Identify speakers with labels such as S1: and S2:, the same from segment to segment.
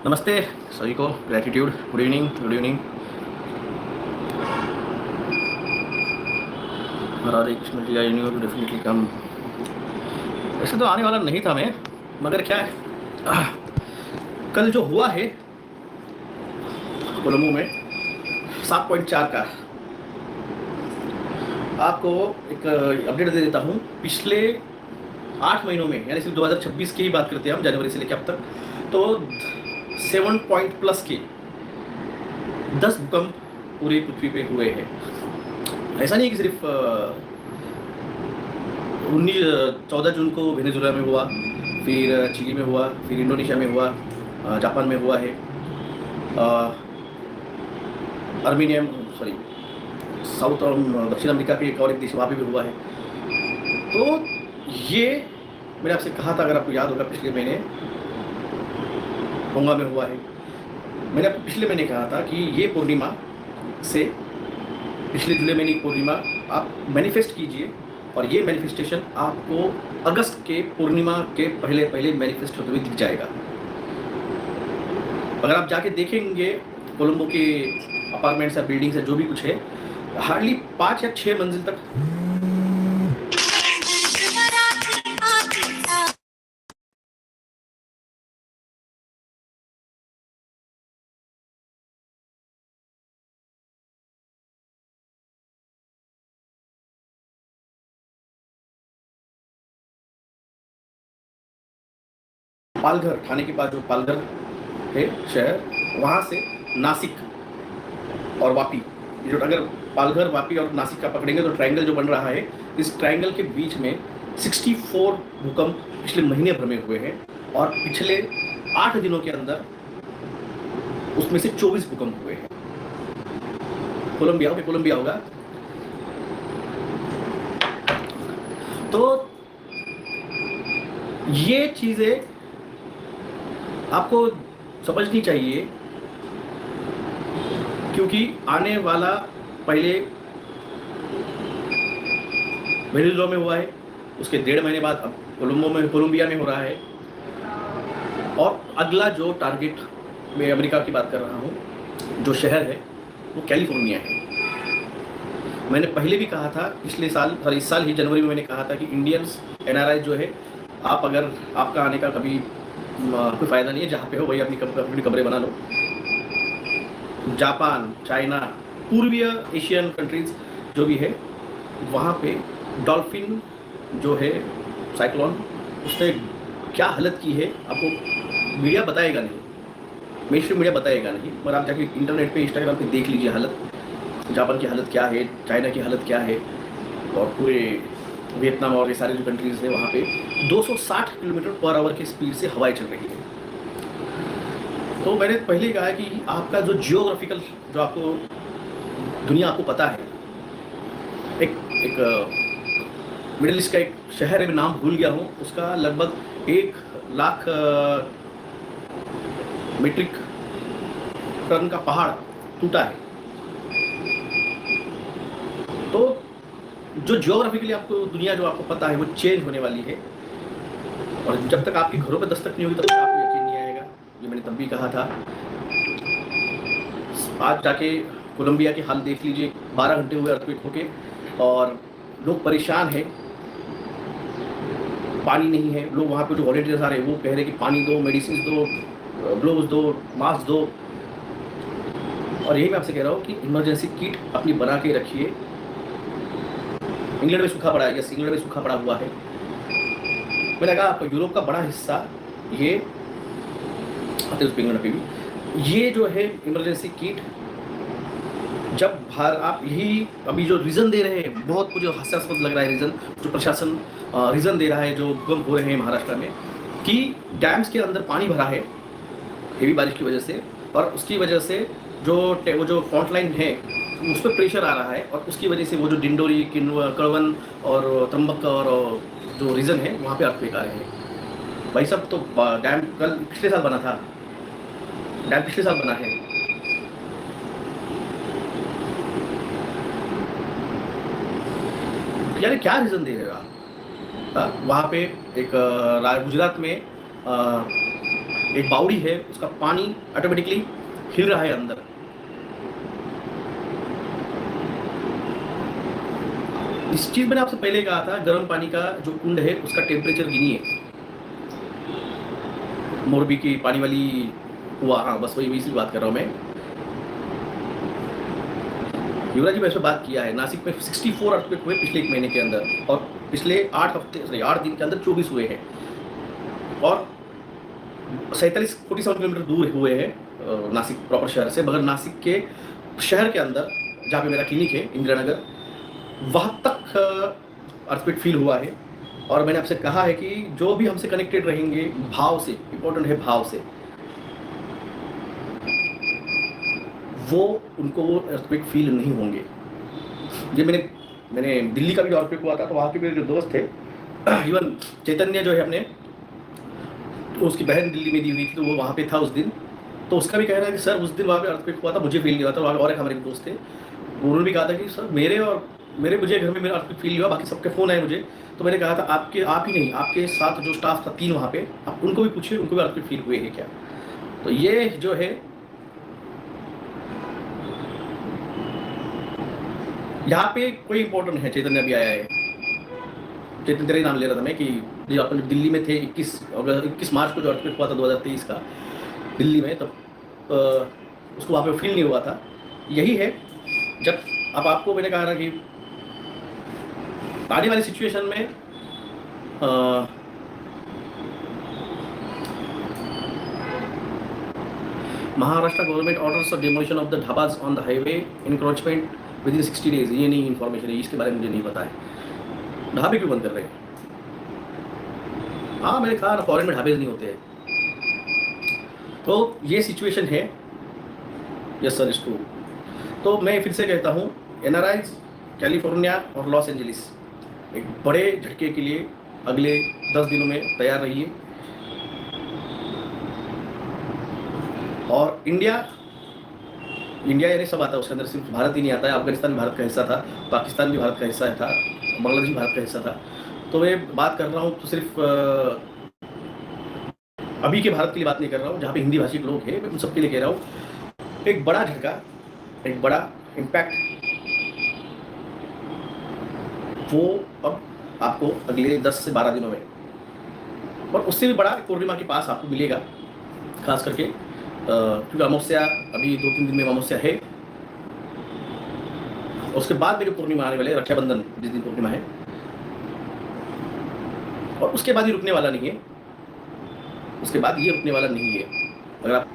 S1: नमस्ते सभी को, gratitude, good evening, good evening. Radhe Krishna ji, I knew to definitely come. वैसे तो आने वाला नहीं था मैं, मगर क्या है, कल जो हुआ है कोलंबो में 7.4 का, आपको एक अपडेट दे देता हूँ। पिछले 8 महीनों में, यानी सिर्फ 2026 की ही बात करते हैं हम, जनवरी से लेकर अब तक, तो 7 पॉइंट प्लस के 10 भूकंप पूरी पृथ्वी पे हुए हैं। ऐसा नहीं है कि सिर्फ 14 जून को वेनेजुएला में हुआ, फिर चिली में हुआ, फिर इंडोनेशिया में हुआ, जापान में हुआ है, अर्मेनिया, सॉरी साउथ और दक्षिण अमेरिका के एक और एक देश, वहाँ पे भी हुआ है। तो ये मैंने आपसे कहा था, अगर आपको याद होगा, पिछले महीने टोंगा में हुआ है। मैंने आपको पिछले महीने कहा था कि ये पूर्णिमा से, पिछले जुलाई महीने की पूर्णिमा आप मैनिफेस्ट कीजिए, और ये मैनिफेस्टेशन आपको अगस्त के पूर्णिमा के पहले पहले मैनिफेस्ट होते हुए दिख जाएगा। अगर आप जाके देखेंगे कोलंबो के अपार्टमेंट्स या बिल्डिंग्स या जो भी कुछ है, हार्डली 5 या 6 मंजिल तक पालघर, थाने के पास जो पालघर है शहर, वहाँ से नासिक और वापी, जो अगर पालघर, वापी और नासिक का पकड़ेंगे तो ट्रायंगल जो बन रहा है, इस ट्रायंगल के बीच में 64 भूकंप पिछले महीने भर में हुए हैं, और पिछले 8 दिनों के अंदर उसमें से 24 भूकंप हुए हैं। कोलंबिया होगा। तो ये चीजें आपको समझनी चाहिए, क्योंकि आने वाला पहले वेनेजुएला में हुआ है, उसके 1.5 महीने बाद अब कोलंबिया में हो रहा है, और अगला जो टारगेट, मैं अमेरिका की बात कर रहा हूँ, जो शहर है वो कैलिफोर्निया है। मैंने पहले भी कहा था, पिछले साल और इस साल ही जनवरी में मैंने कहा था कि इंडियंस एनआरआई जो है, आप अगर आपका आने का कभी कोई फ़ायदा नहीं है, जहाँ पे हो वही अपनी कमरे बना लो। जापान, चाइना, पूर्वीय एशियन कंट्रीज जो भी है, वहाँ पे डॉल्फिन जो है साइक्लोन, उसने क्या हालत की है आपको मीडिया बताएगा नहीं, मेन स्ट्रीम मीडिया बताएगा नहीं, पर आप जाके इंटरनेट पे, इंस्टाग्राम पे देख लीजिए हालत। जापान की हालत क्या है, चाइना की हालत क्या है, और पूरे वियतनाम और ये सारे जो कंट्रीज़ हैं, वहाँ पे 260 किलोमीटर पर आवर की स्पीड से हवाएं चल रही है। तो मैंने पहले कहा है कि आपका जो जियोग्राफिकल, जो आपको दुनिया आपको पता है, एक मिडिल ईस्ट का एक शहर है, मैं नाम भूल गया हूँ उसका, लगभग 1 लाख मीट्रिक टन का पहाड़ टूटा है। तो जो जियोग्राफिकली आपको दुनिया जो आपको पता है वो चेंज होने वाली है, और जब तक आपके घरों पे दस्तक नहीं होगी तब तक आपको यकीन नहीं आएगा। ये मैंने तब भी कहा था। आज जाके कोलंबिया के हाल देख लीजिए, 12 घंटे हुए अर्थक्वेक होके, और लोग परेशान हैं, पानी नहीं है। लोग वहाँ पे जो वॉलंटियर्स आ रहे हैं वो कह रहे हैं कि पानी दो, मेडिसिन दो, ग्लोव्स दो, मास्क दो। और यही मैं आपसे कह रहा हूँ कि इमरजेंसी किट अपनी बना के रखिए। इंग्लैंड में सूखा पड़ा है, यस, इंग्लैंड में सूखा पड़ा हुआ है। मैंने कहा आपको यूरोप का बड़ा हिस्सा, ये इंग्लैंड पे भी, ये जो है इमरजेंसी किट, जब आप यही अभी जो रीज़न दे रहे हैं, बहुत मुझे हास्यास्पद लग रहा है रीज़न, जो प्रशासन रीज़न दे रहा है, जो भूकंप हो रहे हैं महाराष्ट्र में, कि डैम्स के अंदर पानी भरा है हेवी बारिश की वजह से, और उसकी वजह से वो जो फ्रंट लाइन है उस पर प्रेशर आ रहा है, और उसकी वजह से वो जो डिंडोरी, कड़वन और त्रंबक और जो रीजन है वहाँ पे अर्थक्वेक आ रहे हैं। भाई साहब, तो डैम पिछले साल बना था, डैम पिछले साल बना है। यानी क्या रीज़न दे रहे हो आप? वहाँ पे एक गुजरात में एक बावड़ी है, उसका पानी ऑटोमेटिकली हिल रहा है अंदर। इस चीज मैंने आपसे पहले कहा था, गर्म पानी का जो कुंड है उसका टेम्परेचर गिनिए। मोरबी की पानी वाली हुआ, हाँ बस वही इसी बात कर रहा हूँ मैं। युवराज जी मैं इस पर बात किया है, नासिक में 64 अर्थक्वेक हुए पिछले 1 महीने के अंदर, और पिछले 8 दिन के अंदर 24 हुए हैं, और 47 किलोमीटर दूर हुए हैं नासिक प्रॉपर शहर से। मगर नासिक के शहर के अंदर जहाँ पे मेरा क्लिनिक है इंदिरा नगर, वहाँ तक अर्थक्वेक फील हुआ है। और मैंने आपसे कहा है कि जो भी हमसे कनेक्टेड रहेंगे भाव से, इंपॉर्टेंट है भाव से, वो उनको वो अर्थक्वेक फील नहीं होंगे। ये मैंने दिल्ली का भी अर्थक्वेक हुआ था, तो वहाँ के मेरे जो दोस्त थे, इवन चैतन्य जो है अपने, तो उसकी बहन दिल्ली में दी हुई थी, तो वो वहाँ पे था उस दिन, तो उसका भी कह रहा है कि सर उस दिन वहाँ पे अर्थक्वेक हुआ था, मुझे फील नहीं हुआ था। और एक हमारे दोस्त थे, उन्होंने भी कहा था कि सर मुझे घर में मेरा अर्थक्वेक फील नहीं हुआ, बाकी सबके फ़ोन आए मुझे। तो मैंने कहा था आप ही नहीं, आपके साथ जो स्टाफ था 3 वहाँ पे, आप उनको भी पूछिए, उनको भी अर्थक्वेक फील हुए हैं क्या। तो ये जो है, यहाँ पे कोई इंपॉर्टेंट है, चैतन्य भी आया है, चैतन्य तेरा ही नाम ले रहा था मैं, कि जो अपन दिल्ली में थे 21 मार्च को जो अर्थक्वेक हुआ था 2023 का दिल्ली में, तब उसको वहाँ पे फील नहीं हुआ था। यही है, जब अब आपको मैंने कहा ना कि आने वाली सिचुएशन में Maharashtra government orders demolition of the dhabas on the highway encroachment with in 60 days. ये नहीं इन्फॉर्मेशन है, इसके बारे में मुझे नहीं पता है। ढाबे क्यों बंद कर रहे हैं? हाँ मैंने कहा ना, फॉरेन में ढाबे नहीं होते हैं। तो ये सिचुएशन है। Yes sir, is true. तो मैं फिर से कहता हूँ, एनआरआईज कैलिफोर्निया और लॉस एंजलिस एक बड़े झटके के लिए अगले 10 दिनों में तैयार रहिए। और इंडिया यानी सब आता है उसके अंदर, सिर्फ भारत ही नहीं आता है। अफगानिस्तान भी भारत का हिस्सा था, पाकिस्तान भी भारत का हिस्सा था, बांग्लादेश भी भारत का हिस्सा था। तो मैं बात कर रहा हूँ तो सिर्फ अभी के भारत के लिए बात नहीं कर रहा हूँ, जहाँ पे हिंदी भाषी लोग हैं, मैं उन सबके लिए कह रहा हूँ। एक बड़ा झटका, एक बड़ा इम्पैक्ट, वो अब आपको अगले 10 से 12 दिनों में, और उससे भी बड़ा पूर्णिमा के पास आपको मिलेगा। खास करके क्योंकि अमावस्या अभी 2-3 दिन में अमावस्या है, उसके बाद मेरी पूर्णिमा आने वाले, रक्षाबंधन जिस दिन पूर्णिमा है, और उसके बाद ही रुकने वाला नहीं है, उसके बाद ये रुकने वाला नहीं है। अगर आप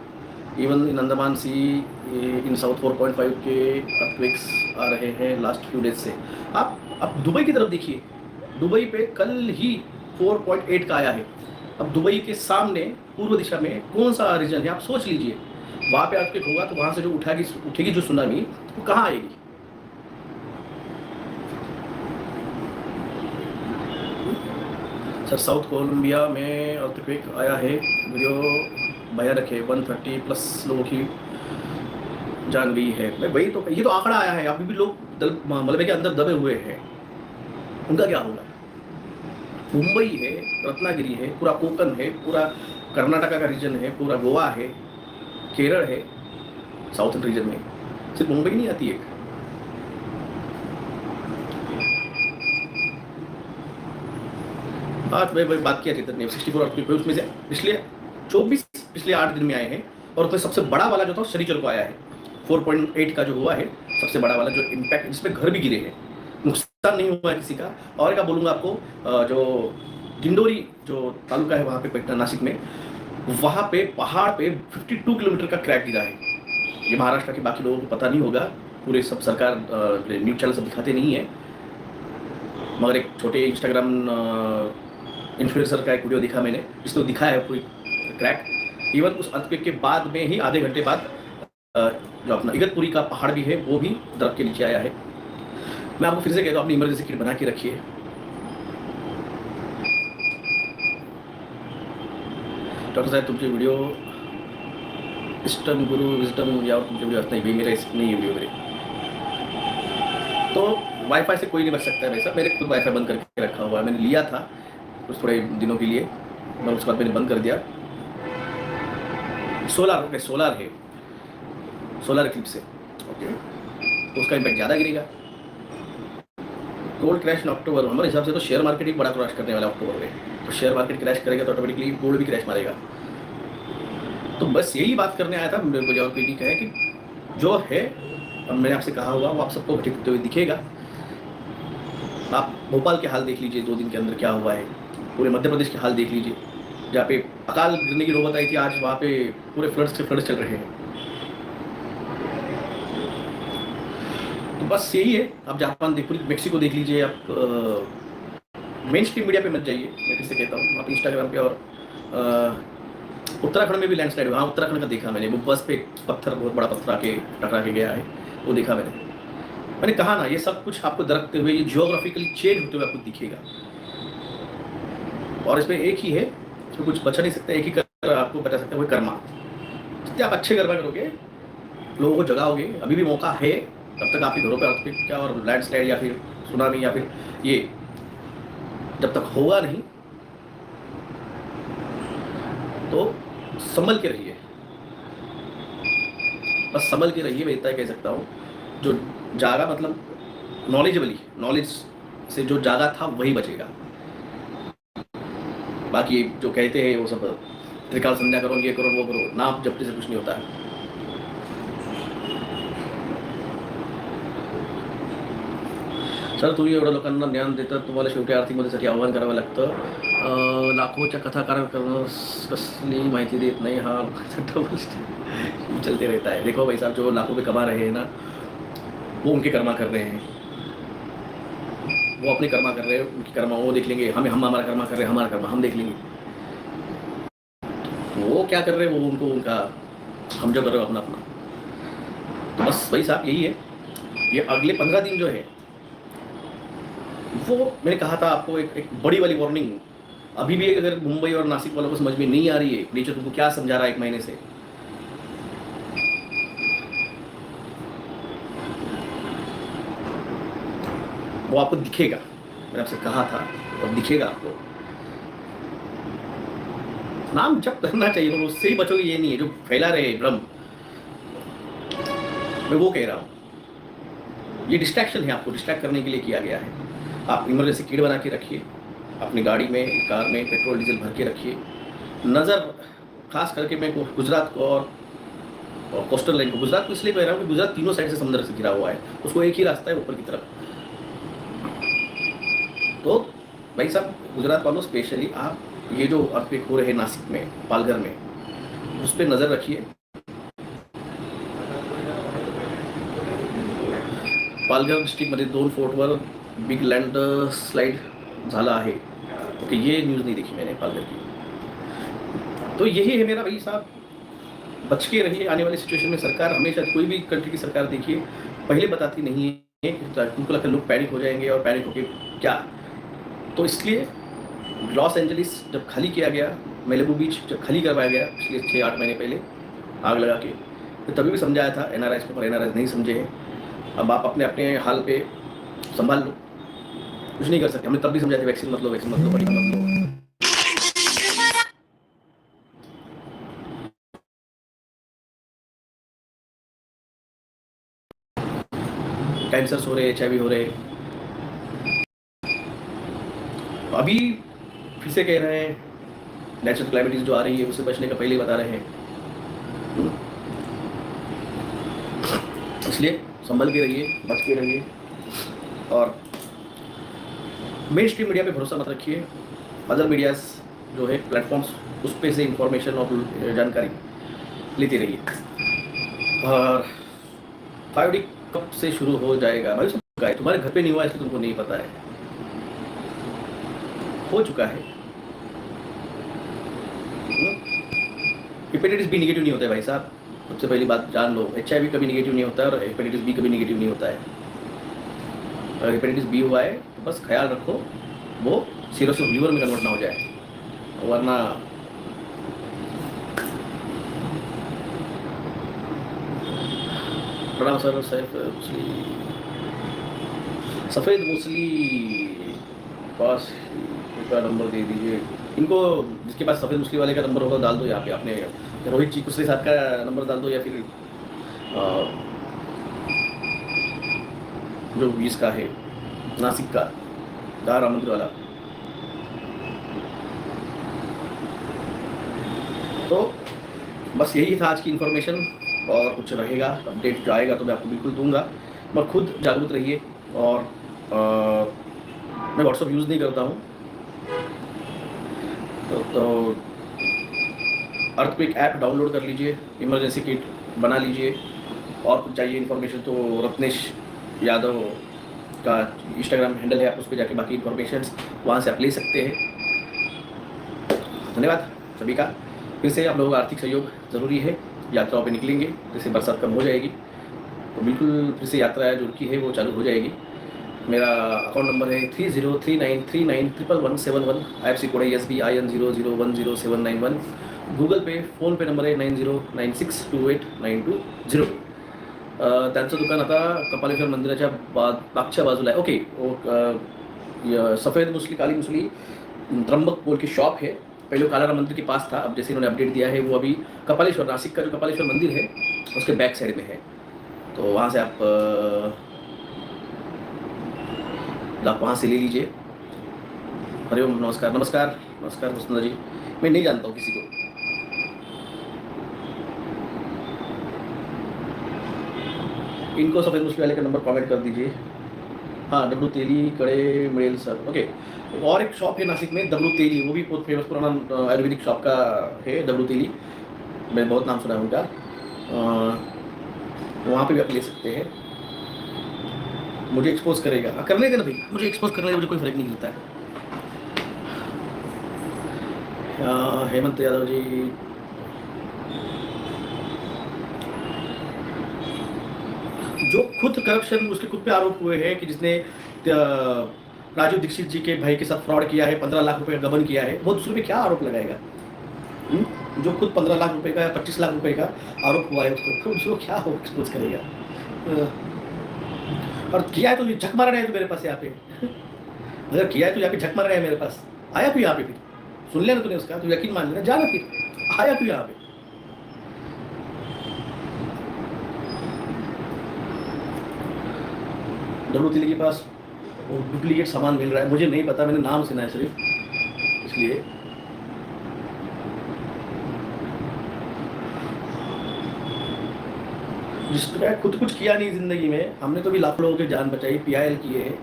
S1: even in Andaman sea, in south 4.5 के अर्थक्वेक्स आ रहे हैं लास्ट फ्यू डेज से। आप दुबई की तरफ देखिए, दुबई पे कल ही 4.8 का आया है। अब दुबई के सामने पूर्व दिशा में कौन सा रीजन है, आप सोच लीजिए। वहाँ पे अर्थक्वेक होगा तो वहाँ से जो उठेगी जो सुनामी, वो कहाँ आएगी? सर साउथ कोलंबिया में अर्थक्वेक आया है, वीडियो भयानक है, 130+ लोगों की जान गई है। मैं वही तो, ये तो आंकड़ा आया है, अभी भी लोग मलबे के अंदर दबे हुए हैं, उनका क्या होगा? मुंबई है, रत्नागिरी है, पूरा कोकण है, पूरा कर्नाटका का रीजन है, पूरा गोवा है, केरल है, साउथर्न रीजन में सिर्फ मुंबई नहीं आती है। आज मैं बात किया चैतन्य 64 अर्थक्वेक, उसमें से पिछले 8 दिन में आए हैं, और उसमें सबसे बड़ा वाला जो था शनिचर को आया है, 4.8 का जो हुआ है, सबसे बड़ा वाला जो इम्पैक्ट, जिसमें घर भी गिरे हैं, नुकसान नहीं हुआ है किसी का। और क्या बोलूँगा आपको, जो डिंडोरी जो तालुका है वहाँ पे पटना नासिक में, वहाँ पे पहाड़ पे 52 किलोमीटर का क्रैक गिरा है। ये महाराष्ट्र के बाकी लोगों को पता नहीं होगा, पूरे सब सरकार न्यूज़ चैनल सब दिखाते नहीं है, मगर एक छोटे इंस्टाग्राम इन्फ्लुएंसर का एक वीडियो दिखा मैंने, जिसको दिखाया है पूरी क्रैक। इवन उस अर्थक्वेक के बाद में ही आधे घंटे बाद जो अपना इगतपुरी का पहाड़ भी है, वो भी दरक के नीचे आया है। मैं आपको फिर से कहता हूँ, अपनी इमरजेंसी किट बना के रखिए। डॉक्टर साहब तुमचे वीडियो इस्टम गुरु विजडम या तुमचे वीडियो नहीं भी मेरा नहीं वीडियो मेरे, तो वाईफाई से कोई नहीं बच सकता है वैसा। मैंने खुद वाईफाई बंद करके रखा हुआ है, मैंने लिया था कुछ थोड़े दिनों के लिए, मैं उसके बाद मैंने बंद कर दिया। सोलर, ओके सोलर है, सोलर इक्लिप्स है, ओके, तो उसका इम्पैक्ट ज़्यादा गिरेगा। गोल्ड क्रैश इन अक्टूबर, हमारे हिसाब से तो शेयर मार्केट ही बड़ा क्रैश करने वाला है अक्टूबर में, तो शेयर मार्केट क्रैश करेगा तो ऑटोमेटिकली गोल्ड भी क्रैश मारेगा। तो बस यही बात करने आया था मेरे को, और कोई नहीं कहे कि जो है मैंने आपसे कहा हुआ वो आप सबको घटित हुए दिखेगा। आप भोपाल के हाल देख लीजिए 2 दिन के अंदर क्या हुआ है, पूरे मध्य प्रदेश के हाल देख लीजिए, जहाँ पे अकाल गिरने की नौबत आई थी, आज वहाँ पे पूरे फ्लड्स के फ्लड्स चल रहे हैं। तो बस यही है, आप जापान देख, पूरी मेक्सिको देख लीजिए, आप मेन स्ट्रीम मीडिया पे मत जाइए, मैं किससे कहता हूँ, आप इंस्टाग्राम पे। और उत्तराखंड में भी लैंडस्लाइड हुआ, हाँ उत्तराखंड का देखा मैंने, वो बस पे पत्थर, बहुत बड़ा पत्थर आके टकरा के गया है, वो देखा मैंने कहा ना, ये सब कुछ आपको दरकते हुए, ये जियोग्राफिकली चेंज होते हुए आपको दिखेगा। और इसमें एक ही है, तो कुछ बचा नहीं सकता, एक ही कर आपको बचा सकता है, वो कर्मा। जितने आप अच्छे कर्मा करोगे, लोगों को जगाओगे, अभी भी मौका है, तब तक आपके घरों पर अर्थक्वेक क्या और लैंडस्लाइड या फिर सुनामी या फिर ये जब तक होगा नहीं, तो संभल के रहिए, बस संभल के रहिए, मैं इतना कह सकता हूँ। जो जागा मतलब नॉलेज से जो जागा था वही बचेगा, बाकी जो कहते हैं वो सब त्रिकाल संध्या करो, ये करो वो करो, नाम जपने से कुछ नहीं होता है। सर तुम्ही एवढ्या लोकांना ज्ञान देतात, तुम्हाला शेवटी आर्थिक मदतीसाठी आव्हान करावं लागतं, लाखोच्या कथाकार करणं कसली माहिती देत नाही, हा डबल चलते रहता है। देखो भाई साहब, जो लाखों पे कमा रहे हैं ना, वो उनके कर्मा कर रहे हैं, वो अपने कर्मा कर रहे हैं, उनकी कर्मा वो देख लेंगे, हम हमारा कर्मा कर रहे हैं, हमारा कर्मा हम देख लेंगे, वो क्या कर रहे हैं वो उनको उनका, हम जो कर रहे हो अपना अपना। तो बस भाई साहब यही है, ये अगले 15 दिन जो है, वो मैंने कहा था आपको, एक बड़ी वाली वार्निंग। अभी भी अगर मुंबई और नासिक वालों को समझ में नहीं आ रही है नेचर तुमको क्या समझा रहा है 1 महीने से, वो आपको दिखेगा, मैंने आपसे कहा था, और दिखेगा आपको। नाम जप करना चाहिए, तो उससे ही बचोगे, ये नहीं है जो फैला रहे भ्रम, मैं वो कह रहा हूँ। ये डिस्ट्रैक्शन है, आपको डिस्ट्रैक्ट करने के लिए किया गया है। आप इमरजेंसी किट बना के रखिए, अपनी गाड़ी में, कार में पेट्रोल डीजल भर के रखिए। नज़र खास करके मैं गुजरात को और कोस्टल लाइन को, गुजरात को इसलिए कह रहा हूँ कि गुजरात तीनों साइड से समुद्र से घिरा हुआ है, उसको एक ही रास्ता है ऊपर की तरफ। तो भाई साहब गुजरात वालों स्पेशली, आप ये जो अर्थक्वेक हो रहे हैं नासिक में, पालघर में, उस पर नज़र रखिए। पालघर डिस्ट्रिक्टमध्ये 2 फोर्टवर बिग लँड स्लाइड झाला आहे, ओके, ये न्यूज़ नहीं देखी मैंने पालघर की। तो यही है मेरा भाई साहब, बच के रहिए आने वाली सिचुएशन में। सरकार हमेशा, कोई भी कंट्री की सरकार देखिए, पहले बताती नहीं है, उनको लगता है लोग पैनिक हो जाएंगे, और पैनिक होके क्या, तो इसलिए लॉस एंजलिस जब खाली किया गया, मेलिबू बीच जब खाली करवाया गया पिछले 6-8 महीने पहले आग लगा के, तो तभी भी समझाया था एनआरआईज को, पर एनआरआईज नहीं समझे हैं। अब आप अपने अपने हाल पे संभाल लो, कुछ नहीं कर सकते। हमने तब भी समझाया था वैक्सीन मत लो, वैक्सीन मत लो, बड़ी मत लो। कैंसर हो रहे, HIV हो रहे, अभी फिर से कह रहे हैं नेचुरल क्लाइमेटीज जो आ रही है उससे बचने का पहले ही बता रहे हैं। इसलिए संभल के रहिए, बच के रहिए, और मेन स्ट्रीम मीडिया पे भरोसा मत रखिए। अदर मीडियाज जो है प्लेटफॉर्म्स, उस पे से इंफॉर्मेशन और जानकारी लेते रहिए। और 5D कब से शुरू हो जाएगा भाई, सब तुम्हारे घर पे नहीं हुआ इसलिए तुमको नहीं पता है, हो चुका है। हेपेटाइटिस बी नेगेटिव नहीं होता है भाई साहब, सबसे पहली बात जान लो। HIV कभी नेगेटिव नहीं होता है, और हेपेटाइटिस बी कभी नेगेटिव नहीं होता है। अगर हेपेटाइटिस बी हुआ है तो बस ख्याल रखो वो सीरोसिस लीवर में कन्वर्ट ना हो जाए, वरना प्रणाम सर। सफ़ेद मूसली पास का नंबर दे दीजिए। इनको जिसके पास सफ़ेद मुस्लिम वाले का नंबर होगा डाल दो यहाँ पे, आपने रोहित जी कुसरे साहब का नंबर डाल दो, या फिर जो इसका है नासिक का राम मंदिर वाला। तो बस यही था आज की इन्फॉर्मेशन, और कुछ रहेगा अपडेट जो आएगा तो मैं आपको बिल्कुल दूंगा। मैं खुद जागरूक रहिए, और मैं व्हाट्सअप यूज़ नहीं करता हूँ, तो अर्थक्वेक ऐप डाउनलोड कर लीजिए, इमरजेंसी किट बना लीजिए, और कुछ चाहिए इन्फॉर्मेशन तो रत्नेश यादव का इंस्टाग्राम हैंडल है, आप उस पर जाके बाकी इन्फॉर्मेशन वहाँ से आप ले सकते हैं। धन्यवाद सभी का। फिर से आप लोगों का आर्थिक सहयोग ज़रूरी है, यात्राओं पे निकलेंगे जैसे बरसात कम हो जाएगी तो बिल्कुल फिर से यात्रा जो की है वो चालू हो जाएगी। मेरा अकाउंट नंबर है 3039391171, IFSC कोड है SBIN00100791, गूगल पे फ़ोन पे नंबर है 9096289202। त्यांचं दुकान आता कपालेश्वर मंदिराच्या मागच्या बाजूला आहे। ओके, सफ़ेद मुसली काली मुसली त्र्यंबक बोल की शॉप है, पहले वो काला मंदिर के पास था, अब जैसे इन्होंने अपडेट दिया है वो अभी कपालेश्वर, नासिक का जो कपालेश्वर मंदिर है उसके बैक साइड में है। तो वहाँ से आप वहाँ से ले लीजिए। हरिओम, नमस्कार नमस्कार नमस्कार वसुंधरा जी, मैं नहीं जानता हूँ किसी को। इनको सफ़ेद मुस्लिम वाले का नंबर कमेंट कर दीजिए। हाँ, डब्लू तेली कड़े मिड़ेल सर, ओके। और एक शॉप है नासिक में डब्लू तेली, वो भी बहुत फेमस पुराना आयुर्वेदिक शॉप का है डब्लू तेली, मैं बहुत नाम सुना है उनका। वहाँ पे भी आप ले सकते हैं। मुझे एक्सपोज करेगा, हाँ कर लेगा ना भाई, मुझे एक्सपोज करने का मुझे कोई फर्क नहीं मिलता है। हेमंत यादव जी, जो खुद करप्शन उसके खुद पे आरोप हुए हैं कि जिसने राजू दीक्षित जी के भाई के साथ फ्रॉड किया है, 15 लाख रुपए का गबन किया है, वो दूसरे पे क्या आरोप लगाएगा? जो खुद 15 लाख रुपए का या 25 लाख रुपए का आरोप हुआ है उसको दूसरों क्या एक्सपोज करेगा? और किया है तो झक मार रहे हैं तो मेरे पास यहाँ पे अगर किया है तो यहाँ पे झक मार रहे हैं मेरे पास, आया तू यहाँ पे, फिर सुन लेना तूने उसका, तो यकीन मान लेना, जाना फिर, आया तू यहाँ पे। डब्लू तिली के पास वो डुप्लीकेट सामान मिल रहा है, मुझे नहीं पता, मैंने नाम सुना है सिर्फ, इसलिए जिसने खुद कुछ किया नहीं जिंदगी में, हमने तो भी लाखों लोगों की जान बचाई, PIL किए हैं,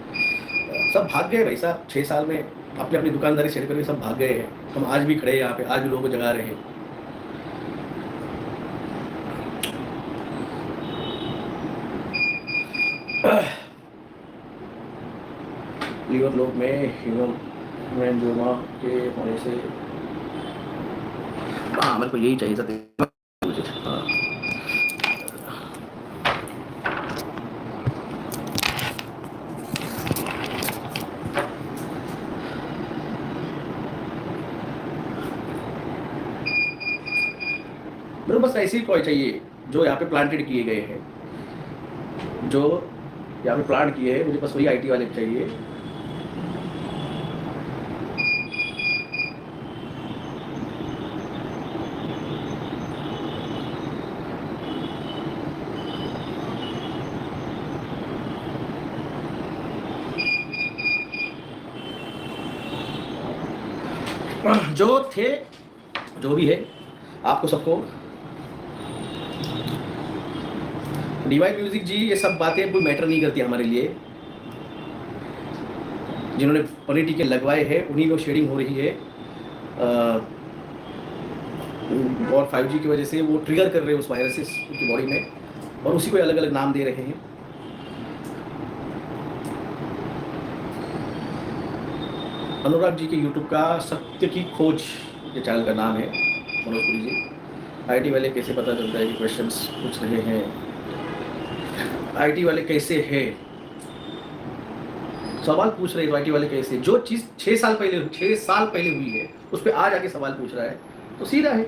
S1: सब भाग गए भाई साहब। 6 साल में अपनी अपनी दुकानदारी सेट करके सब भाग गए हैं। हम आज भी खड़े हैं यहाँ पे, आज भी लोगों को जगा रहे हैं। लीवर लोग में हीमोग्लोबिन के होने से, हाँ मेरे को यही चाहिए था। हाँ, मेरे को बस ऐसे ही कोई चाहिए जो यहाँ पे प्लांटेड किए गए हैं, जो यहाँ पे प्लांट किए हैं, मुझे बस वही IT वाले चाहिए। जो थे, जो भी है, आपको सबको डिवाइन म्यूजिक जी, ये सब बातें कोई मैटर नहीं करती हमारे लिए। जिन्होंने पनीर टीके लगवाए हैं उन्हीं को शेडिंग हो रही है, और 5G की वजह से वो ट्रिगर कर रहे हैं उस वायरसेस उनकी बॉडी में, और उसी को अलग अलग नाम दे रहे हैं। अनुराग जी के YouTube का सत्य की खोज ये चैनल का नाम है, मनोज पुरी जी। IT वाले कैसे पता चलता है कि क्वेश्चंस पूछ रहे हैं, IT वाले कैसे है, सवाल पूछ रहे हैं तो IT वाले कैसे, जो चीज़ 6 साल पहले हुई है उस पर आज आके सवाल पूछ रहा है तो सीधा है।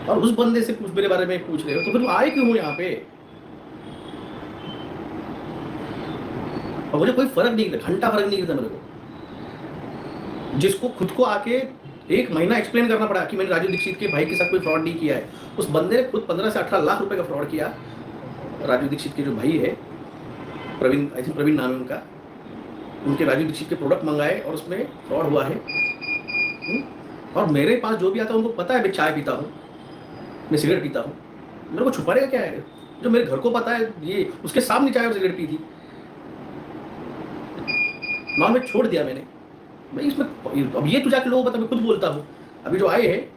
S1: और उस बंदे से मेरे बारे में पूछ रहे हो तो फिर आए क्यों हो यहाँ पे? मुझे कोई फर्क नहीं था, घंटा फर्क नहीं था मेरे को। जिसको खुद को आके 1 महीना एक्सप्लेन करना पड़ा कि मैंने राजू दीक्षित के भाई के साथ कोई फ्रॉड नहीं किया है, उस बंदे ने खुद 15 से 18 लाख रुपए का फ्रॉड किया। राजू दीक्षित के जो भाई है, प्रवीण, आई थिंक प्रवीण नाम है उनका, उनके राजू दीक्षित के प्रोडक्ट मंगाए और उसमें फ्रॉड हुआ है। और मेरे पास जो भी आता है उनको पता है मैं चाय पीता हूँ, मैं सिगरेट पीता हूँ, मेरे को छुपाने का क्या है? जो मेरे घर को पता है, ये उसके सामने चाय और सिगरेट पी थी, नॉन वेज छोड़ दिया मैंने भाई। इसमें अब ये तू जाके लोगों को बता, मैं खुद बोलता हूँ। अभी जो आए हैं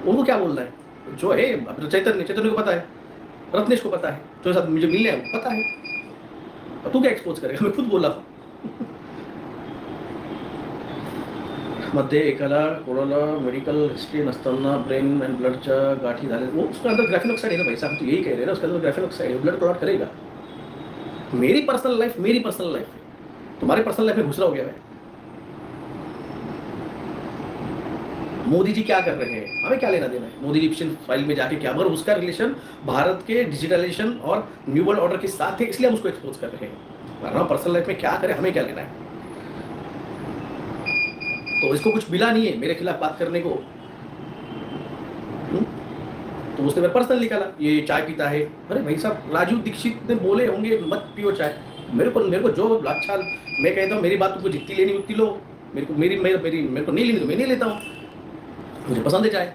S1: उनको क्या बोलना है? जो है अब चैतन्य को पता है, रत्नेश को पता है, जो साथ मुझे मिलने हैं पता है, तू क्या एक्सपोज करेगा? मैं खुद बोला हूँ। मध्ये एकाला कोणाला मेडिकल हिस्ट्री नसताना ब्रेन एंड ब्लडच्या गाठी झाले, वो उसके अंदर ग्राफिन ऑक्साइड है ना भाई साहब, तो यही कह रहे हैं ना, उसके अंदर ग्राफिन ऑक्साइड है, ब्लड क्लॉट करेगा। मेरी पर्सनल लाइफ है, तुम्हारे पर्सनल लाइफ में घुस रहा हो गया है। मोदी जी क्या कर रहे हैं, हमें क्या लेना देना है? मोदी इजिप्शियन फाइल में जाके क्या, मगर उसका रिलेशन भारत के डिजिटलाइजेशन और न्यू वर्ल्ड ऑर्डर के साथ है, इसलिए हम उसको एक्सपोज कर रहे हैं। वरना पर्सनल लाइफ में क्या करें, हमें क्या लेना है? तो इसको कुछ मिला नहीं है मेरे खिलाफ बात करने को। तो उसने मेरा पर्सनल निकाला, ये चाय पीता है। अरे भाई साहब, राजू दीक्षित ने बोले होंगे मत पियो चाय, मेरे को जो अच्छा, मैं कहता हूँ मेरी बात तुमको जितनी लेनी उतनी लो, मेरे को नहीं लेनी तो मैं नहीं लेता हूँ, मुझे पसंद है चाय,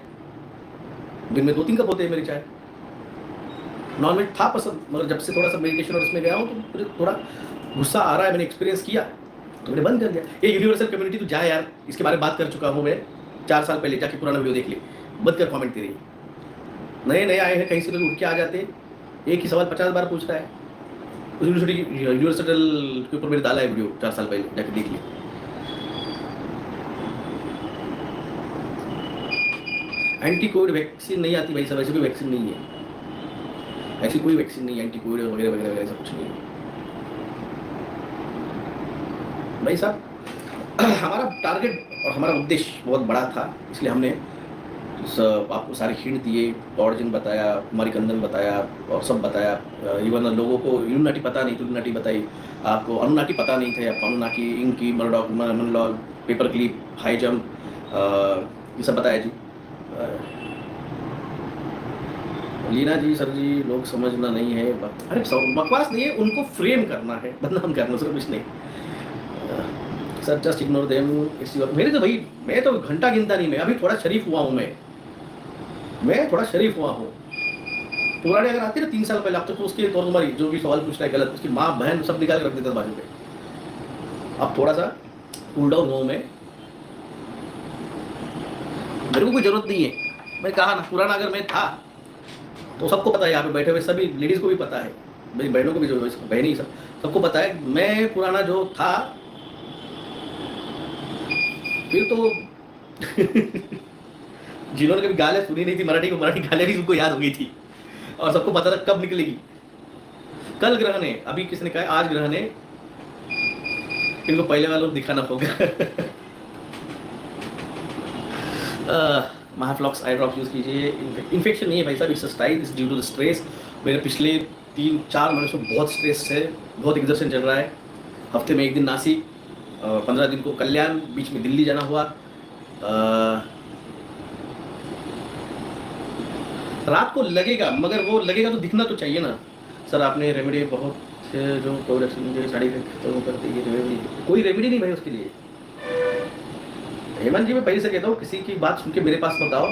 S1: दिन में 2-3 कप होते हैं मेरी चाय। नॉनवेज था पसंद, मगर जब से थोड़ा सा मेडिटेशन और इसमें गया हूँ तो मुझे थोड़ा गुस्सा आ रहा है, मैंने एक्सपीरियंस किया तो मैंने बंद कर दिया। ये यूनिवर्सल कम्युनिटी, तो जा यार, इसके बारे में बात कर चुका हूँ मैं 4 साल पहले, जाके पुराना वीडियो देख ले, बंद कर कॉमेंट तेरी। नए आए हैं, कहीं से लोग उठ के आ जाते, एक ही सवाल 50 बार पूछ रहा है। उस यूनिवर्सल के ऊपर मैंने डाला है वीडियो 4 साल पहले, जाके देख लिया। एंटी कोविड वैक्सीन नहीं आती भाई साहब, ऐसी कोई वैक्सीन नहीं है, ऐसी कोई वैक्सीन नहीं है, एंटी कोविड वगैरह वगैरह वगैरह सब कुछ नहीं है भाई साहब। हमारा टारगेट और हमारा उद्देश्य बहुत बड़ा था, इसलिए हमने आपको सारे हिंट दिए, ऑरिजिन बताया, कुमारी कंदन बताया और सब बताया। इवन लोगों को इल्यूमिनाटी पता नहीं, इल्यूमिनाटी बताई, आपको अनुनाटी पता नहीं थे, आपको अनुनाटी, इंकी, मर्डॉक, मनलॉग, पेपर क्लिप, हाई जंप, ये सब बताया जी। लीना जी, सर जी, लोग समझना नहीं है, अरे बकवास नहीं है, उनको फ्रेम करना है, बदनाम करना, सर कुछ नहीं। सर जस्ट इग्नोर देम, मेरे तो भाई, मैं तो घंटा गिनता नहीं, मैं अभी थोड़ा शरीफ हुआ हूँ, मैं थोड़ा शरीफ हुआ हूँ। पुराने अगर आते ना 3 साल पहले, अब तो उसके तौर तुम्हारी जो भी सवाल पूछ रहा है गलत, उसकी माँ बहन सब निकाल के रख देता बाजू पे। अब थोड़ा सा कूल डाउन हुआ मैं, मेरे को कोई जरूरत नहीं है। मैं कहा ना, पुराना अगर मैं था तो सबको पता है, यहाँ पे बैठे हुए सभी लेडीज को भी पता है, मेरी बहनों को भी, जो बहनी सबको पता है, मैं पुराना जो था फिर तो जिन्होंने कभी गालें सुनी नहीं थी मराठी गालें भी उनको याद हो गई थी, और सबको पता था कब निकलेगी। कल ग्रहण है, अभी किसने कहा आज ग्रहण है, इनको पहले वालों को दिखाना होगा। महाफ्लॉक्स आई ड्रॉप यूज़ कीजिए, इन्फेक्शन नहीं है भाई साहब, it's style, is due to the stress. मेरे पिछले 3-4 महीने से बहुत स्ट्रेस है, बहुत एग्जर्शन चल रहा है। हफ्ते में 1 दिन नासिक, 15 दिन को कल्याण, बीच में दिल्ली जाना हुआ। रात को लगेगा, मगर वो लगेगा तो दिखना तो चाहिए ना। सर आपने रेमेडी बहुत जो कोविड साइड इफेक्ट तो करती है, रेमेडी कोई रेमेडी नहीं भाई उसके लिए। हेमंत जी, मैं पहले से कहता हूँ, किसी की बात सुन के मेरे पास बताओ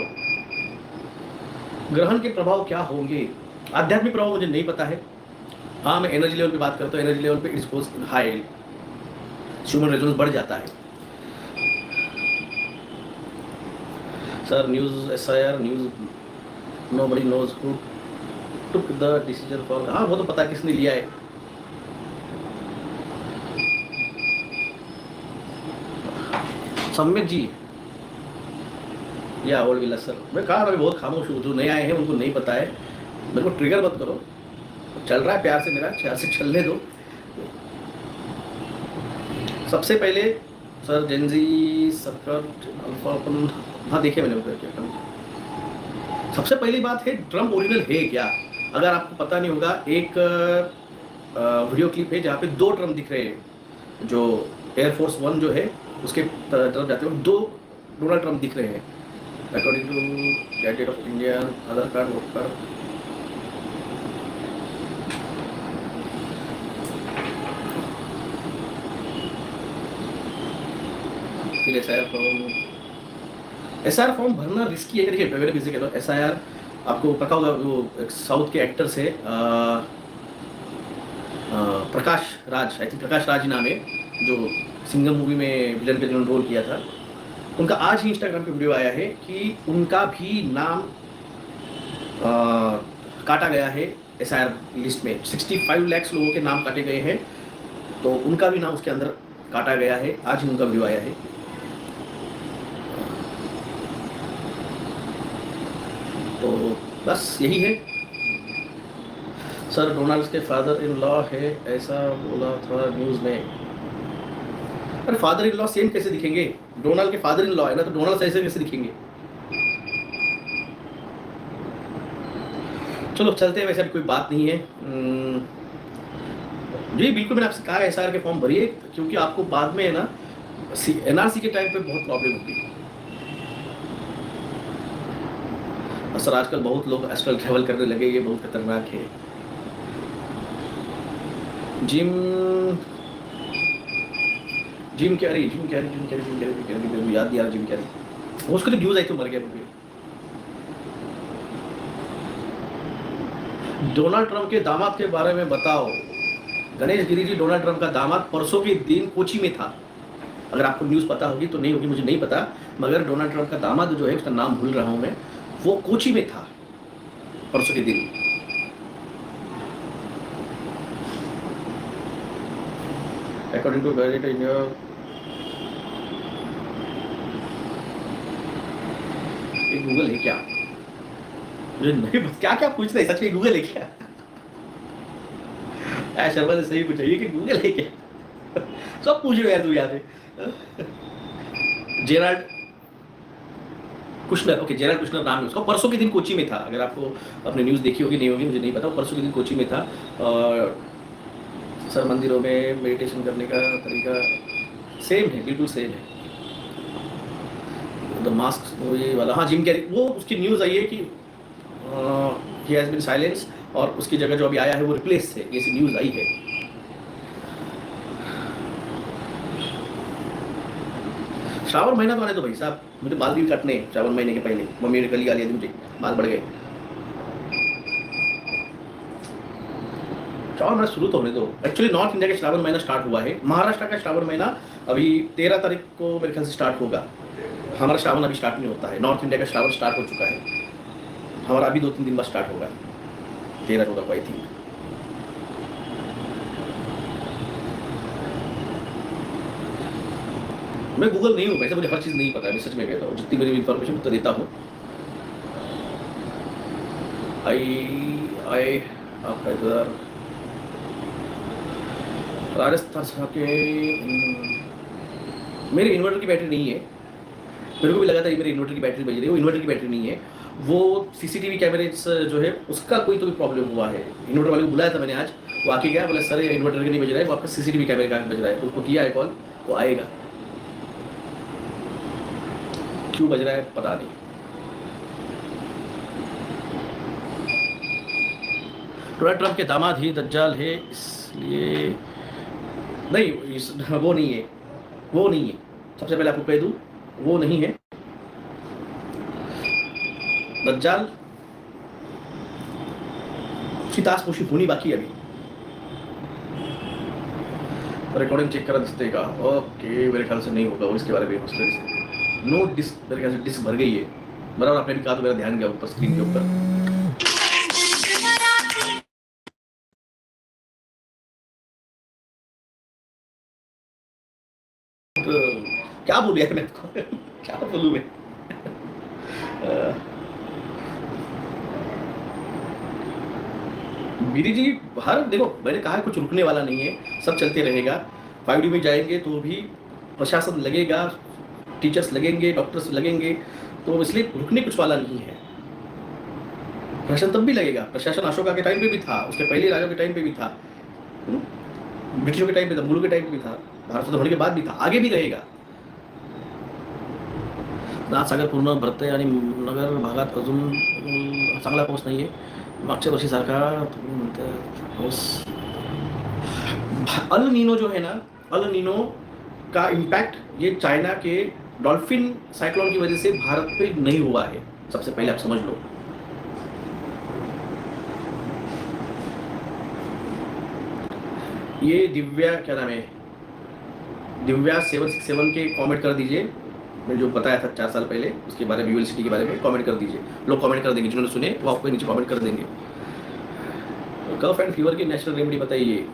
S1: ग्रहण के प्रभाव क्या होंगे। आध्यात्मिक प्रभाव मुझे नहीं पता है। हाँ, मैं एनर्जी लेवल पे बात करता हूँ, एनर्जी लेवल पे it's goes high, human resonance बढ़ जाता है। Sir news SIR news, nobody knows who took the decision for, हाँ वो तो पता है किसने लिया है। सम्यक जी या ओल्ड विला, सर मैं कहा अभी बहुत खामोश हूँ, जो नए आए हैं उनको नहीं पता है, मेरे को ट्रिगर मत करो, चल रहा है प्यार से, मेरा प्यार से चलने दो। सबसे पहले सर जेनजी सर्कट अल्फा अपन, हाँ देखिए मैंने क्या। सबसे पहली बात है ट्रम्प ओरिजिनल है क्या? अगर आपको पता नहीं होगा, एक वीडियो क्लिप है जहाँ पे 2 ट्रम्प दिख रहे हैं, जो एयरफोर्स 1 जो है उसके तरफ जाते हुए 2 डोनाल्ड ट्रम्प दिख रहे हैं according to gazette of India, Aadhaar card, vote card. फिर एसआईआर फॉर्म भरना रिस्की है। देखिए मैं किसी कहता हूँ एसआईआर, आपको पता होगा वो साउथ के एक्टर से प्रकाश राज, आई थिंक प्रकाश राज नाम है, जो सिंघम मूवी में विलन का जिन्होंने रोल किया था, उनका आज ही इंस्टाग्राम पे वीडियो आया है कि उनका भी नाम काटा गया है एसआईआर लिस्ट में। 65 लाख लोगों के नाम काटे गए हैं, तो उनका भी नाम उसके अंदर काटा गया है। आज ही उनका वीडियो आया है। तो बस यही है सर। डोनाल्ड के फादर इन लॉ है ऐसा बोला था न्यूज़ में। अरे फादर इन लॉ सेम कैसे दिखेंगे? डोनाल्ड के फादर इन लॉ है ना, तो डोनाल्ड ऐसे कैसे दिखेंगे? चलो चलते हैं, वैसे कोई बात नहीं है। जी बिल्कुल, मैंने आपसे कहा एसआर के फॉर्म भरिए, क्योंकि आपको बाद में है ना एनआरसी के टाइम पे बहुत प्रॉब्लम होगी। सर आजकल बहुत लोग एस्ट्रल ट्रैवल करने लगे, ये बहुत खतरनाक है। जिम कैरी याद दिया, जिम कैरी उसको तो न्यूज आई तो मर गया। डोनाल्ड ट्रंप के दामाद के बारे में बताओ। गणेश गिरी जी, डोनाल्ड ट्रंप का दामाद परसों के दिन कोची में था। अगर आपको न्यूज़ पता होगी तो नहीं होगी, मुझे नहीं पता, मगर डोनाल्ड ट्रंप का दामाद जो है, उसका नाम भूल रहा हूं मैं, वो कोची में था परसों के दिन। अकॉर्डिंग टू गैजेट इंडिया, ये गूगल है क्या? मुझे नहीं क्या क्या पूछ रहे, सच में गूगल है क्या? शर्मा ने सही पूछा, ये कि गूगल है क्या? सब पूछ रहे यार तू याद है। Gerald Kushner, okay Gerald Kushner नाम है उसका। परसों के दिन कोची में था। अगर आपको अपने न्यूज़ देखी होगी नहीं होगी मुझे नहीं पता, परसों के दिन कोची में था। और सर मंदिरों में मेडिटेशन करने का तरीका सेम है, बिल्कुल सेम है। द मास्क मूवी वाला, हाँ जिम कैरी, वो उसकी न्यूज़ आई है कि ही हैज़ बीन साइलेंस, और उसकी जगह जो अभी आया है वो रिप्लेस है, ऐसी न्यूज़ आई है। श्रावण महीना तो आने दो भाई साहब, मुझे बाल भी काटने श्रावण महीने के पहले। मम्मी ने गली गाली दी मुझे, बाल बढ़ गए। श्रावण महीना शुरू तो होने दो। एक्चुअली नॉर्थ इंडिया का श्रावण महीना स्टार्ट हुआ है, महाराष्ट्र का श्रावण महीना अभी 13 तारीख को मेरे ख्याल से स्टार्ट होगा। हमारा श्रावण अभी स्टार्ट नहीं होता है, नॉर्थ इंडिया का श्रावण स्टार्ट हो चुका है, हमारा अभी 2-3 दिन बाद स्टार्ट होगा, 13-14 को आई थिंक। मैं गूगल नहीं हूँ वैसे, मुझे हर चीज़ नहीं पता है, मैं सच में कहता हूँ, जितनी मेरी इन्फॉर्मेशन तो देता हूँ। आई आपका इधर राजस्थान के मेरे इन्वर्टर की बैटरी नहीं है। मेरे को भी लगा था ये मेरे इन्वर्टर की बैटरी बज रही है, वो इन्वर्टर की बैटरी नहीं है, वो सीसीटीवी कैमरेज जो है उसका कोई तो भी प्रॉब्लम हुआ है। इन्वर्टर वाले को बुलाया था मैंने आज, वो आके गया, बोला सर ये इन्वर्टर के नहीं बज रहा है, वो आपका सीसीटीवी कैमरे का बज रहा है। उसको किया है कॉल, वो आएगा। क्यों बज रहा है पता नहीं। डोनाल्ड ट्रंप के दामाद ही दज्जाल है, इसलिए नहीं, वो नहीं है, वो नहीं है। सबसे पहले आपको कह दूं, वो नहीं है दज्जाल। ताजपोशी होनी बाकी है अभी। रिकॉर्डिंग चेक करा दिखते का, ओके मेरे ख्याल से नहीं होगा वो, इसके बारे में नो डिस्क, मेरे ख्याल से डिस्क भर गई है। बराबर आपने भी कहा तो मेरा ध्यान गया ऊपर स्क्रीन के ऊपर। क्या बोलूं यार मैं क्या बोलूं मैं। मीरी जी हर देखो, मैंने कहा कुछ रुकने वाला नहीं है, सब चलते रहेगा। 5D में जाएंगे तो भी प्रशासन लगेगा, टीचर्स लगेंगे, डॉक्टर्स लगेंगे, तो इसलिए रुकने कुछ वाला नहीं है। प्रशासन तब भी लगेगा, प्रशासन अशोका के टाइम पे भी था, उसके पहले राजा के टाइम पे भी था। ब्रिटिशों के टाइम पे था, मुगलों के टाइम पे भी था, भारत स्वतंत्र होने के बाद भी था, आगे भी रहेगा. नाथसागर पूर्ण भरतंय आणि नगर भागात अजून चांगला पाऊस नाही आहे. मागच्या वर्षीसारखा तुम्ही म्हणताय पाऊस. अल नीनो जो है ना, अल नीनो का इम्पैक्ट ये चाइना के डॉल्फिन साइक्लोन की वजह से भारत पे नहीं हुआ है. सबसे पहले आप समझ लो. ये दिव्या, क्या नाम है, दिव्या 767 के कमेंट कर दीजिए. मैं जो बताया था 4 साल पहले उसके बारे में, यूएलसीटी के बारे में कमेंट कर दीजिए. लोग कमेंट कर देंगे, जिन्होंने सुने वो आपको नीचे कमेंट कर देंगे. कफ एंड फीवर की नेचुरल रेमेडी बताइए.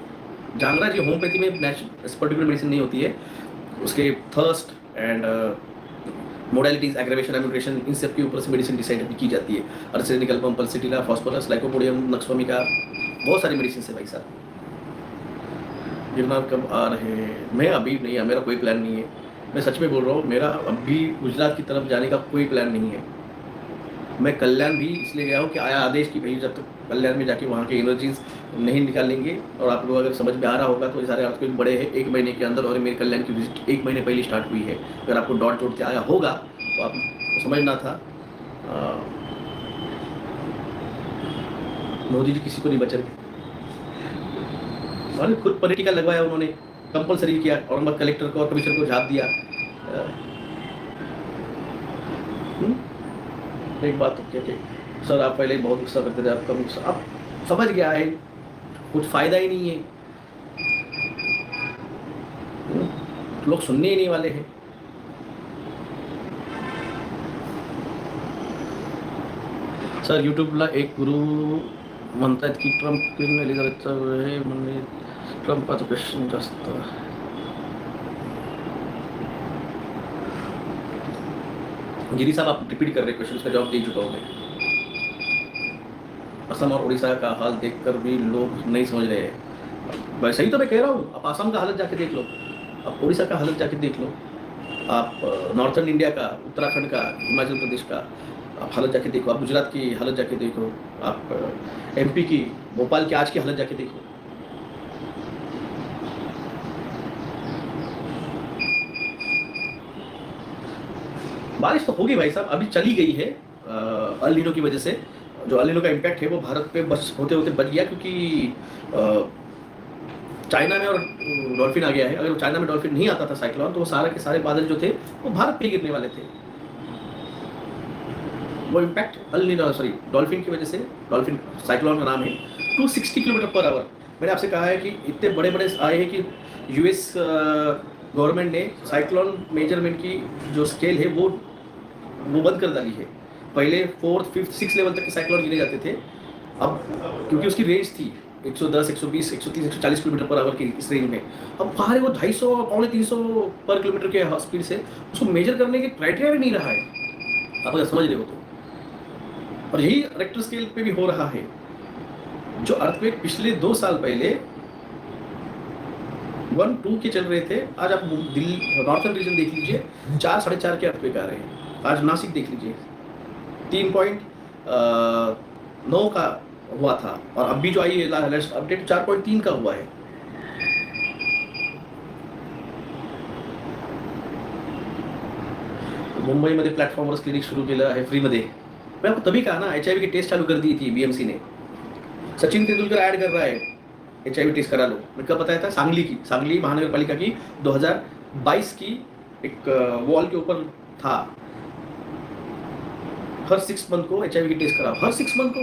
S1: जानना जी, होम्योपैथी में पर्टिकुलर मेडिसिन नहीं होती है. उसके थर्स्ट एंड मोडालिटीज, एग्रेवेशन, एम्यूटेशन, इन सब के ऊपर से मेडिसिन डिसाइड की जाती है. अर्सेनिकल, पम्पल्सिटिला, फॉस्फोरस, लाइकोपोडियम, नक्सोमिका, बहुत सारी मेडिसिन है भाई साहब. गिरनार कब आ रहे हैं? मैं अभी नहीं, मेरा कोई प्लान नहीं है. मैं सच में बोल रहा हूँ, मेरा अभी गुजरात की तरफ जाने का कोई प्लान नहीं है. मैं कल्याण भी इसलिए गया हूँ कि आया आदेश की भाई जब तक कल्याण में जाके वहाँ की एनर्जीज नहीं निकालेंगे. और आप लोग अगर समझ में आ रहा होगा तो ये सारे अर्थ बड़े हैं 1 महीने के अंदर, और मेरे कल्याण की विजिट 1 महीने पहले स्टार्ट हुई है. अगर आपको डॉट जोड़ते आया होगा तो आपको समझना था. मोदी जी किसी को नहीं बचाएंगे. और खुद पॉलिटिकल लगवाया उन्होंने, कंपलसरी किया, औरंगाबाद कलेक्टर को और कमिश्नर को झाप दिया. एक बात तो कहते सर, आप पहले बहुत गुस्सा करते थे, आपका गुस्सा अब समझ गया है, कुछ फायदा ही नहीं है. लोग सुनने ही नहीं वाले हैं. सर यूट्यूबला एक गुरु म्हणतात की ट्रम्प क्वीन एलिझाबेथचा आहे, म्हणजे ट्रम्पाचं क्वेश्चन जास्त. गिरी साहब आप रिपीट कर रहे क्वेश्चन, उसका जवाब दे चुका हूँ मैं. असम और उड़ीसा का हाल देखकर भी लोग नहीं समझ रहे हैं. वैसे ही तो मैं कह रहा हूँ. आप असम का हालत जाके देख लो, आप उड़ीसा का हालत जाके देख लो, आप नॉर्थर्न इंडिया का, उत्तराखंड का, हिमाचल प्रदेश का आप हालत जाके देखो, आप गुजरात की हालत जाके देखो, आप एमपी की, भोपाल की आज की हालत जाके देखो. बारिश तो होगी भाई साहब, अभी चली गई है अल नीनो की वजह से. जो अल नीनो का इम्पैक्ट है वो भारत पे बस होते होते बच गया, क्योंकि चाइना में और डॉल्फिन आ गया है. अगर चाइना में डॉल्फिन नहीं आता था साइक्लोन, तो वो सारे के सारे बादल जो थे वो भारत पे गिरने वाले थे. वो impact El Nino, sorry, dolphin की वजह से, डॉल्फिन साइक्लोन का नाम है, 260 किलोमीटर पर आवर. मैंने आपसे कहा है कि इतने बड़े बड़े आए हैं कि यूएस गवर्नमेंट ने साइक्लोन मेजरमेंट की जो स्केल है वो बंद कर डाली है. पहले 4th, 5th, 6th लेवल तक के साइक्लोन गिने जाते थे. अब क्योंकि उसकी रेंज थी 110, 120, 130, 140 किलोमीटर पर आवर की इस रेंज में, अब बाहर वो 250, 250 पर किलोमीटर के स्पीड से उसको मेजर करने के क्राइटेरिया भी नहीं रहा है. आप अगर समझ रहे हो तो. और यही रेक्टर स्केल पे भी हो रहा है. जो अर्थक्वेक पिछले 2 साल पहले 1-2 के चल रहे थे, आज आप दिल्ली नॉर्थर्न रीजन देख लीजिए, 4, 4.5 के अर्थक्वेक आ रहे हैं. आज नासिक देख लीजिए 3.9 का हुआ था, और अभी जो आई है लास्ट अपडेट 4.3 का हुआ है. मुंबईमध्ये प्लॅटफॉर्मवरच क्लिनिक सुरू केलं आहे फ्रीमध्ये. मैं आपको तभी कहा ना, HIV की टेस्ट चालू कर दी थी BMC ने. सचिन तेंदुलकर ऐड कर रहा है HIV टेस्ट करा लो. मैं कब बताया था? सांगली महानगर पालिका की 2022 की एक वॉल के ऊपर था, हर 6 मंथ को HIV की टेस्ट कराओ, हर 6 मंथ को.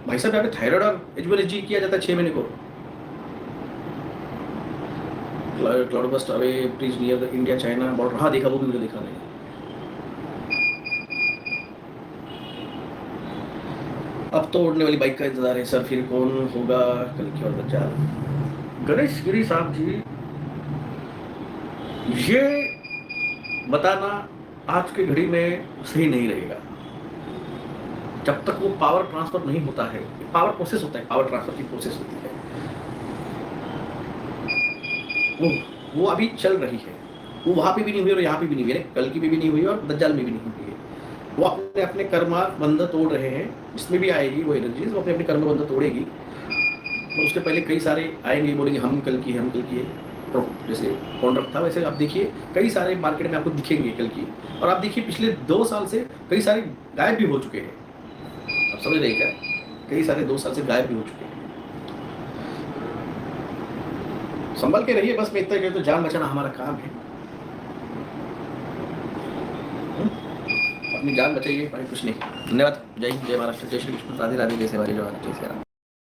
S1: भाई साहब यहाँ पे थायराइड और HbA1c किया जाता है 6 महीने को. Cloud burst away bridge near the India China border. हाँ देखा, वो भी वीडियो देखा मैंने. अब तो उड़ने वाली बाइक का इंतजार है सर, फिर कौन होगा कल की और बच्चा. गणेश गिरी साहब जी, ये बताना आज की घड़ी में सही नहीं रहेगा. जब तक वो पावर ट्रांसफर नहीं होता है, पावर प्रोसेस होता है, पावर ट्रांसफर की प्रोसेस होती है, वो अभी चल रही है. वो वहां पे भी नहीं हुई और यहाँ पे भी नहीं हुई है, कल की भी नहीं हुई और दज्जाल में भी नहीं हुई है. वो अपने अपने कर्म बंध तोड़ रहे हैं. इसमें भी आएगी वो एनर्जीज, वो अपने अपने कर्म बंध तोड़ेगी. तो उसके पहले कई सारे आएंगे, बोलेंगे हम कल की है। तो जैसे कॉन्ट्रैक्ट था, वैसे आप देखिए कई सारे मार्केट में आपको दिखेंगे कल की। और आप देखिए पिछले 2 साल से कई सारे गायब भी हो चुके हैं। आप समझ रहे हैं क्या? कई सारे 2 साल से गायब भी हो चुके हैं। संभल के रहिए, बस मैं इतना ही कहता हूं, जान बचाना हमारा काम है। अपनी जान बचाइए, बाकी कुछ नहीं। धन्यवाद। जय हिंद, जय महाराष्ट्र, जय श्री कृष्ण, राधे राधे, जय सेवारी, जय जय श्री राम।